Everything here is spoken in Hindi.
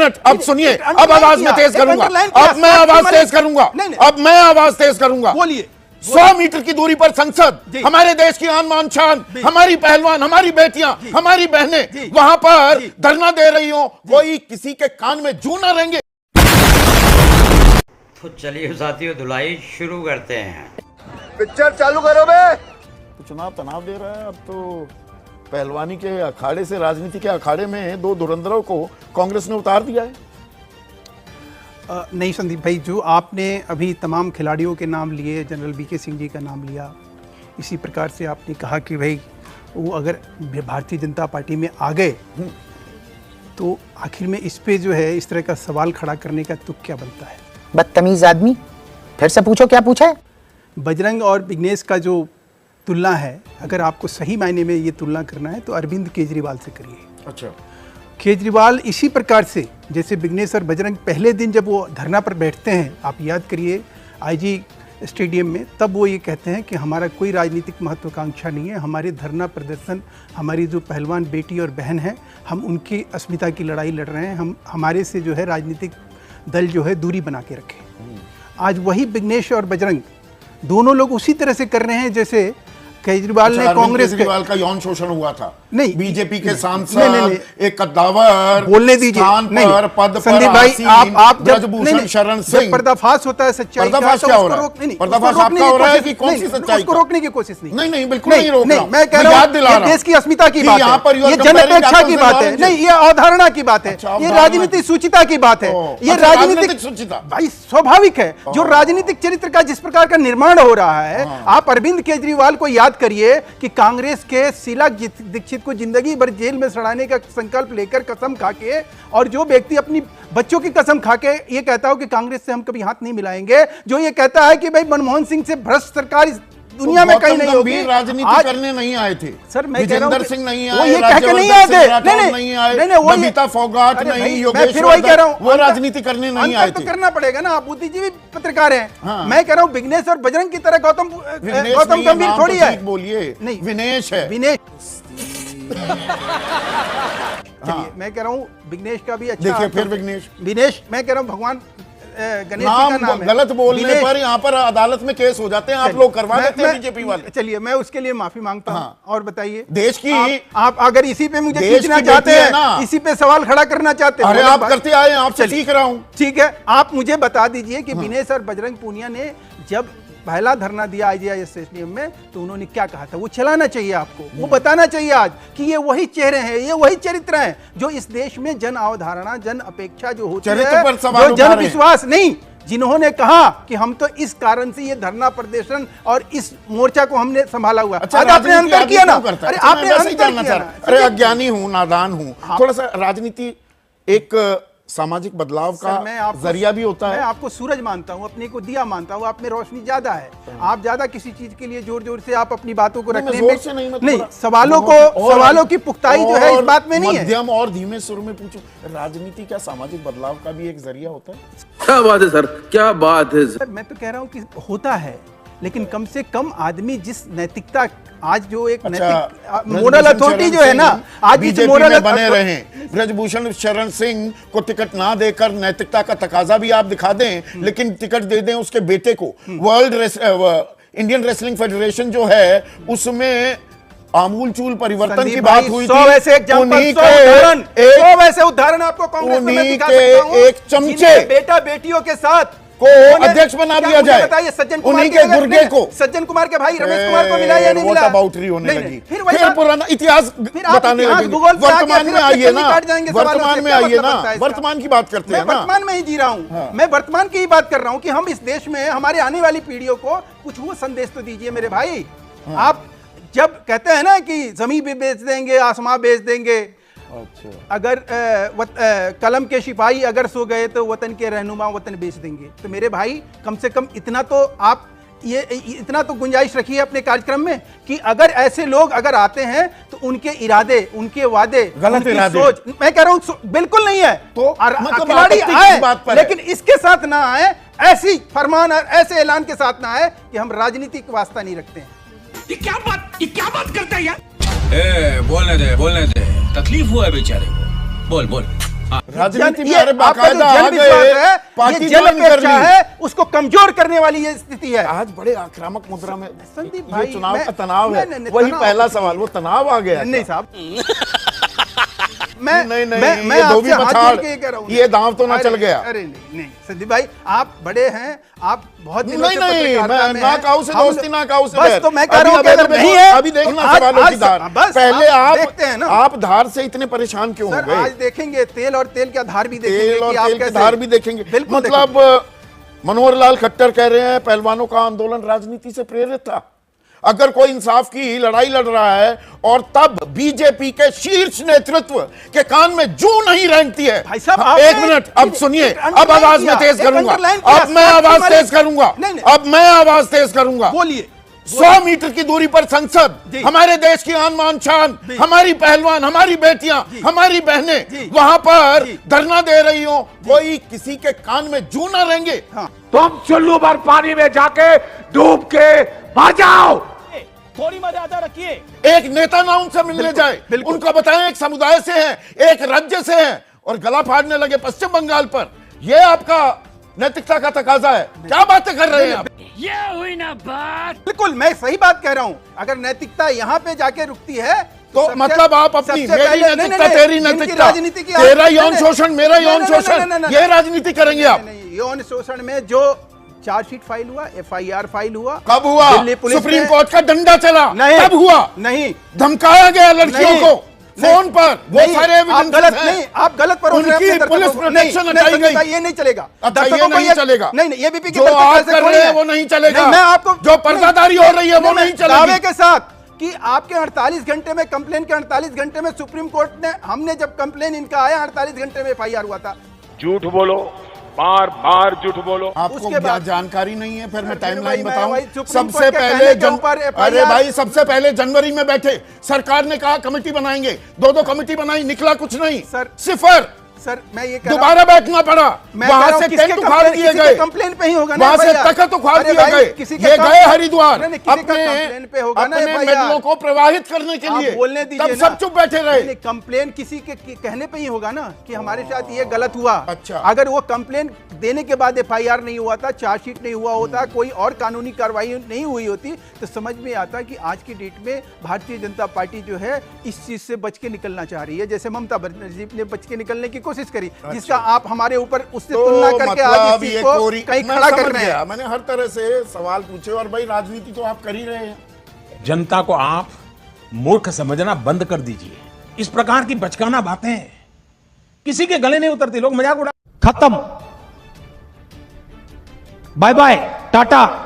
मिनट, अब सुनिए, अब आवाज में तेज करूंगा, अब मैं आवाज तेज करूंगा, अब मैं आवाज तेज करूंगा। बोलिए। 100 मीटर की दूरी पर संसद, हमारे देश की आन मान शान, हमारी पहलवान, हमारी बेटियां, हमारी बहनें वहां पर धरना दे रही हो, कोई किसी के कान में जू ना रहेंगे। तो चलिए साथियों, धुलाई शुरू करते हैं। पिक्चर चालू करो बे। चुनाव तनाव दे रहा है। अब तो पहलवानी के अखाड़े से राजनीति के अखाड़े में दो धुरंधरों को कांग्रेस ने उतार दिया है। नहीं संदीप भाई, जो आपने अभी तमाम खिलाड़ियों के नाम लिए, जनरल बीके सिंह जी का नाम लिया, इसी प्रकार से आपने कहा कि भाई वो अगर भारतीय जनता पार्टी में आ गए तो आखिर में इस पे जो है इस तरह का सवाल खड़ा करने का तुक क्या बनता है? बदतमीज आदमी, फिर से पूछो क्या पूछा है। बजरंग और विघ्नेश का जो तुलना है, अगर आपको सही मायने में ये तुलना करना है तो अरविंद केजरीवाल से करिए। अच्छा, केजरीवाल इसी प्रकार से, जैसे विघ्नेश और बजरंग पहले दिन जब वो धरना पर बैठते हैं, आप याद करिए आईजी स्टेडियम में, तब वो ये कहते हैं कि हमारा कोई राजनीतिक महत्वाकांक्षा नहीं है, हमारे धरना प्रदर्शन, हमारी जो पहलवान बेटी और बहन है, हम उनकी अस्मिता की लड़ाई लड़ रहे हैं, हम हमारे से जो है राजनीतिक दल जो है दूरी बना के रखे। आज वही विघ्नेश और बजरंग दोनों लोग उसी तरह से कर रहे हैं जैसे केजरीवाल ने कांग्रेस केजरीवाल का यौन शोषण हुआ था। नहीं, बीजेपी के सांसद एक कद्दावर बोलने दीजिए, स्थान पर पद संदीप भाई, आप ब्रजभूषण शरण सिंह, पर्दाफाश होता है सच्चाई का, पर्दाफाश क्या हो रहा है? पर्दाफाश आपका हो रहा है कि कौन सी सच्चाई? उसको रोकने की कोशिश नहीं। नहीं नहीं, बिल्कुल नहीं रोक रहा हूं। मैं कह रहा हूं देश की अस्मिता की बात है, ये जनअपेक्षा की बात है, नहीं ये अवधारणा की बात है, ये राजनीतिक सूचिता की बात है, ये राजनीतिक सूचिता भाई स्वाभाविक है। जो राजनीतिक चरित्र का जिस प्रकार का निर्माण हो रहा है, आप अरविंद केजरीवाल को याद करिए कि कांग्रेस के शीला दीक्षित को जिंदगी भर जेल में सड़ाने का संकल्प लेकर कसम खाके, और जो व्यक्ति अपनी बच्चों की कसम खाके ये कहता हो कि कांग्रेस से हम कभी हाथ नहीं मिलाएंगे, जो ये कहता है कि भाई मनमोहन सिंह से भ्रष्ट सरकार इस दुनिया में कहीं नहीं होगी। राजनीति करने नहीं आए थे सर, मैं कह रहा हूं विजेंद्र सिंह नहीं आए, वो ये कह के नहीं आए थे, नहीं, बबीता फोगाट नहीं, मैं फिर वही कह रहा हूं, वो राजनीति करने नहीं आए थे। तो करना पड़ेगा ना, आप बुद्धिजीवी पत्रकार हैं। मैं कह रहा हूं विघ्नेश और बजरंग की तरह गौतम गंभीर थोड़ी है। बोलिए, नहीं विनेश है, विनेश। चलिए, मैं कह रहा हूं विघ्नेश का भी अच्छा, देखिए फिर विघ्नेश, मैं कह रहा हूं भगवान गणेश जी का नाम है। गलत बोलने पर यहाँ पर अदालत में केस हो जाते हैं, आप लोग करवा देते हैं बीजेपी वाले। चलिए, मैं उसके लिए माफी मांगता हूँ। और बताइए, देश की आप अगर इसी पे मुझे खींचना चाहते हैं, इसी पे सवाल खड़ा करना चाहते हैं, अरे आप करते आए, आपसे सीख रहा हूँ। ठीक है, आप मुझे बता दीजिए कि विनेश और बजरंग पूनिया ने जब पहला धरना दिया आईजीआई स्टेडियम में तो उन्होंने क्या कहा था? वो चलाना चाहिए आपको, वो बताना चाहिए आज कि ये वही चेहरे हैं, ये वही चरित्र हैं जो इस देश में जन अवधारणा, जन अपेक्षा जो होती है, जो जन विश्वास नहीं, जिन्होंने कहा कि हम तो इस कारण से ये धरना प्रदर्शन और इस मोर्चा को हमने संभाला हुआ। अच्छा, आज आपने अंतर किया ना, अरे आपने अंतर किया ना। अरे अज्ञानी हूँ, नादान हूँ, थोड़ा सा राजनीति एक सामाजिक बदलाव का जरिया भी होता है। मैं आपको सूरज मानता हूं, अपने को दिया मानता हूं, आप में रोशनी ज्यादा है, आप ज्यादा किसी चीज के लिए जोर जोर से आप अपनी बातों को रखने में नहीं, सवालों की पुख्ताई जो है इस बात में नहीं है। मध्यम और धीमे सुर में पूछो, राजनीति क्या सामाजिक बदलाव का भी एक जरिया होता है? क्या बात है सर, क्या बात है सर। मैं तो कह रहा हूँ कि होता है, लेकिन कम से कम आदमी जिस नैतिकता, आज जो एक नैतिक मोरल अथॉरिटी जो है ना, आज बीजेपी में बने रहे, ब्रजभूषण शरण सिंह को टिकट ना देकर नैतिकता का तकाजा भी आप दिखा दें, लेकिन टिकट दे दें उसके बेटे को। इंडियन रेसलिंग फेडरेशन जो है उसमें आमूल चूल परिवर्तन की बात हुई थी। वैसे उदाहरण आपको कांग्रेस में मैं दिखा सकता हूं, एक चमचे बेटा बेटियों के साथ को अध्यक्ष बना दिया जाए, उन्हीं के गुर्गे को, सज्जन कुमार के भाई रमेश कुमार को मिला या नहीं मिला? बाउटरी होने लगी, फिर पुराना इतिहास बताने लगे। वर्तमान में आइए ना, वर्तमान में आइए ना, वर्तमान की बात करते हैं ना। वर्तमान में ही जी रहा हूँ, मैं वर्तमान की ही बात कर रहा हूँ कि हम इस देश में हमारे आने वाली पीढ़ियों को कुछ वो संदेश तो दीजिए मेरे भाई। आप जब कहते हैं ना कि जमीन भी बेच देंगे, आसमां बेच देंगे, अच्छा, अगर कलम के सिपाही अगर सो गए तो वतन के रहनुमा वतन बेच देंगे, तो मेरे भाई कम से कम इतना तो आप इतना तो गुंजाइश रखिए अपने कार्यक्रम में कि अगर ऐसे लोग अगर आते हैं तो उनके इरादे, उनके वादे, गलत इरादे, सोच, मैं कह रहा हूं बिल्कुल नहीं है। तो खिलाड़ी आए, लेकिन इसके साथ ना आए, ऐसी फरमान और ऐसे ऐलान के साथ ना आए कि हम राजनीतिक वास्ता नहीं रखते हैं। ये क्या बात करता है यार? बोलने दे, तकलीफ हुआ है बेचारे को, बोल। राजनीति में आपका अरे जो बाकायदा आ जनविश्वास गए, है, पार्टी ये ज्वाइन कर जनअपेक्षा ली। है, उसको कमजोर करने वाली ये स्थिति है। आज बड़े आक्रामक मुद्रा में संदीप ये भाई, चुनाव मैं- का तनाव है, नहीं, वही तनाव- पहला सवाल, वो तनाव आ गया नहीं क्या? साहब मैं नहीं, मैं ये आपसे धोबी हाथ बछाड़, जोड़ के कह रहा हूं। ये दांव तो ना अरे, चल गया। अरे नहीं संदीप भाई, आप बड़े हैं, आप बहुत दिनों नहीं, से पत्रकारिता मैं में ना हैं। काऊ से हम- दोस्ती, ना काऊ से बस बैर। तो मैं कह रहा हूं कि अभी अगर देखो, नहीं है अभी देखना तो सवालों की धार। बस पहले आप देखते हैं ना। आप धार से इतने परेशान क्यों हो सर गए? आज देखेंगे तेल और तेल का धार भी देखेंगे तेल कि और आप तेल की कैसे- धार भी देखेंगे। बिल्कुल मतलब मनोहर लाल खट्टर कह रहे हैं पहलवानों का आंदोलन राजनीति से प्रेरित था। अगर कोई इंसाफ की लड़ाई लड़ रहा है और तब बीजेपी के शीर्ष नेतृत्व के कान में जू नहीं रेंगती है। भाई साहब, अब एक मिनट, अब सुनिए, अब आवाज में तेज करूंगा, अब मैं आवाज तेज करूंगा, अब मैं आवाज तेज करूंगा। बोलिए। 100 मीटर की दूरी पर संसद, जी। हमारे देश की आन मान शान, जी। हमारी पहलवान, हमारी बेटियां, हमारी बहनें जी। वहां पर जी। धरना दे रही हो, कोई किसी के कान में जू ना रहेंगे। हाँ। तुम चुल्लू भर पानी में जाके डूब के मर जाओ। थोड़ी मर्यादा रखिए। एक नेता ना उनसे मिलने जाए, बिल्कुल। उनको बताएं एक समुदाय से हैं, एक राज्य से हैं, और गला फाड़ने लगे पश्चिम बंगाल पर। यह आपका नैतिकता का तकाजा है। क्या बातें कर रहे हैं आप? ये हुई ना बात। बिल्कुल, मैं सही बात कह रहा हूं। अगर नैतिकता यहां पे जाके रुकती है तो सबसे- मतलब आप अपनी, सबसे मेरी पहले- नैतिकता, नहीं, तेरी इनकी नैतिकता, राजनीति की तेरा नहीं, यौन नहीं, शोषण, मेरा नहीं, यौन नहीं, नहीं, शोषण, नहीं, नहीं, ये राजनीति करेंगे आप? नहीं, यौन शोषण में जो चार्जशीट फाइल हुआ, FIR फाइल हुआ, कब हुआ? दिल्ली पुलिस सुप्रीम ने- कोर्ट का डंडा चला, नहीं, तब हुआ? नहीं, धमकाया गया लड़कियों नहीं, को फोन पर, वो नहीं, सारे आप evidences गलत हैं। नहीं, आप गलत पर उनकी पुलिस प्रोटेक्शन हटाई गई। ये नहीं चलेगा। अच्छा, ये दर्शकों को नहीं चलेगा। नहीं, ABP की जो तरफ से आप कैसे कर थोड़ी रहे है। हैं वो नहीं चलेगा। नहीं, मैं आपको जो पर्दादारी हो रही है वो नहीं चलेगी। दावे के साथ कि आपके 48 घंटे में, कंप्लेन के 48 घंटे में सुप्रीम कोर्ट ने, हमने जब कंप्लेन इनका आया 48 घंटे में FIR हुआ था। झूठ बोलो, बार बार झूठ बोलो। आपको उसके बाद- जानकारी नहीं है, फिर मैं फिर टाइमलाइन वही बताऊं। सुप्रीम सबसे कोर्ट के पहले कहने के ऊपर अरे FIR भाई, सबसे पहले जनवरी में बैठे, सरकार ने कहा कमेटी बनाएंगे, दो कमेटी बनाई, निकला कुछ नहीं, सर, सिफर। सर मैं ये कह रहा दोबारा बैठना पड़ा, मैं कह वहां रहा से हूं, किसके टेंट उखाड़ कंप्लेन- दिए किसी के गए, कंप्लेन पे ही होगा ना वहां से FIR। तखत उखाड़ अरे दिए भाई, गए, किसी के ये कम- गए हरिद्वार नहीं, किसी का कंप्लेन पे होगा ना अपने FIR। मेडलों को प्रवाहित करने के आप लिए, बोलने दीजिए तब ना। सब चुप बैठे रहे। नहीं, कंप्लेन किसी के कहने पे ही होगा ना कि हमारे साथ ये गलत हुआ। अच्छा। अगर वो कंप्लेन देने के बाद FIR नहीं हुआ था, चार्जशीट नहीं हुआ होता, कोई और कानूनी कार्रवाई नहीं हुई होती, तो समझ में आता कि आज की डेट में भारतीय जनता पार्टी जो है इस चीज से बच के निकलना चाह रही है, जैसे ममता बनर्जी ने बच के निकलने की कोशिश करी, जिसका आप हमारे ऊपर उससे तुलना करके आज इस चीज को कहीं खड़ा कर रहे हैं। मैंने हर तरह से सवाल पूछे, और भाई राजनीति तो आप कर ही रहे हैं। जनता को आप मूर्ख समझना बंद कर दीजिए। इस प्रकार की बचकाना बातें किसी के गले नहीं उतरती, लोग मजाक उड़ा। खत्म। Bye bye, Tata.